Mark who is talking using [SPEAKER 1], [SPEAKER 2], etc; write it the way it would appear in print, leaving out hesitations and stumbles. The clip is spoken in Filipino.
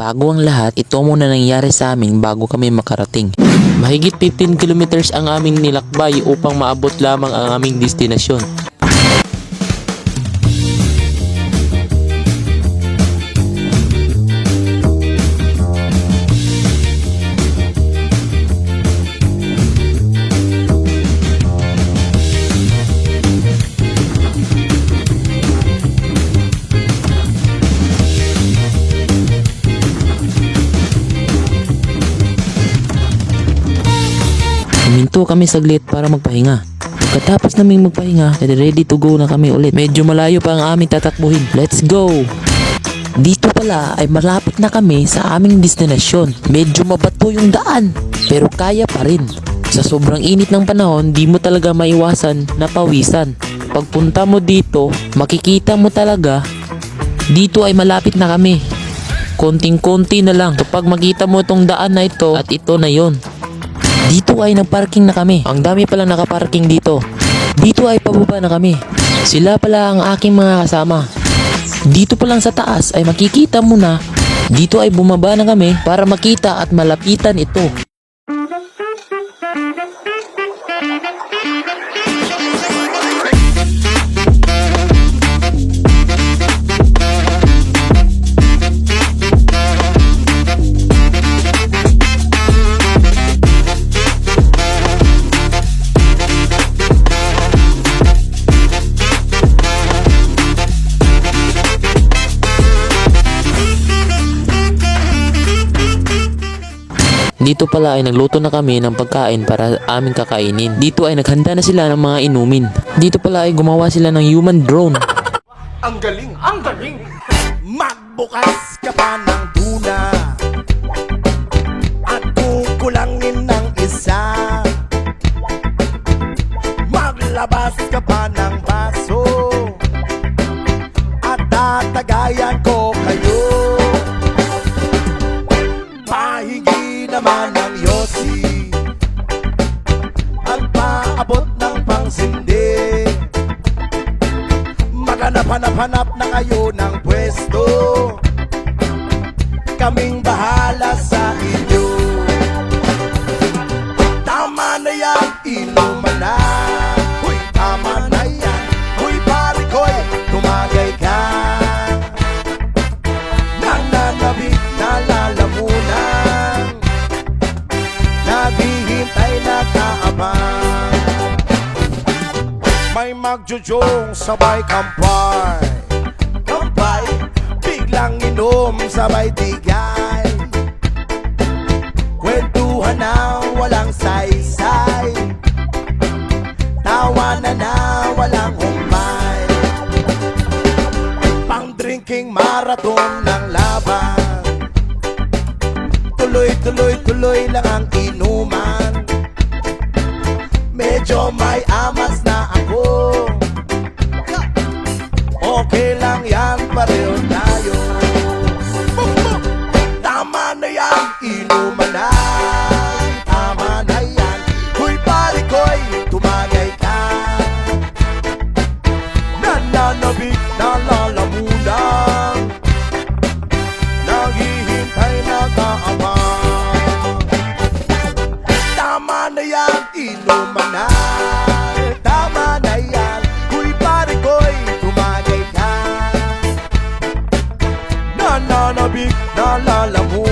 [SPEAKER 1] Bago ang lahat, ito muna nangyari sa amin bago kami makarating. Mahigit 15 kilometers ang aming nilakbay upang maabot lamang ang aming destinasyon. Huminto kami saglit para magpahinga. Pagkatapos naming magpahinga, ready to go na kami ulit. Medyo malayo pa ang aming tatakbuhin. Let's go! Dito pala ay malapit na kami sa aming destinasyon. Medyo mabato yung daan, pero kaya pa rin. Sa sobrang init ng panahon, di mo talaga maiwasan na pawisan. Pagpunta mo dito, makikita mo talaga, dito ay malapit na kami. Konting-konti na lang kapag makita mo itong daan na ito at ito na yon. Dito ay nagparking na kami. Ang dami pala nakaparking dito. Dito ay pababa na kami. Sila pala ang aking mga kasama. Dito pa lang sa taas ay makikita mo na dito ay bumaba na kami para makita at malapitan ito. Dito pala ay nagluto na kami ng pagkain para aming kakainin. Dito ay naghanda na sila ng mga inumin. Dito pala ay gumawa sila ng human drone.
[SPEAKER 2] Ang galing! Ang galing! Magbukas ka pa ng tuna at kukulangin ng isa. Maglabas ka pa ng baso at tatagayan ko kayo. Pahingi naman ng yosi at paabot ng pangsindi. Maghanap-hanap na kayo ng pwesto. Kaming bahala sa inyo. Tama na yan, inuman na. Uy, tama na yan. Uy, pare ko'y tumagay ka. Nananabik na lalamunan, naghihintay na kaabang. May magjujong sabay kampay, kampay, biglang inom sabay tigay. Kwentuhan na walang saysay, tawanan na walang humpay. Pang drinking marathon ng laban, tuloy lang ang inuman. Medyo may amas na ako, okay lang yan, pareho tayo. Tama na yan, inuman na. Tama na yan, huy pare ko'y tumagay ka. Nananabik na lalamunan, naghihintay na kaabang. Tama na yan, inuman na. Tama na yan, huy pare ko'y tumagay ka. Nananabik na lalamunan,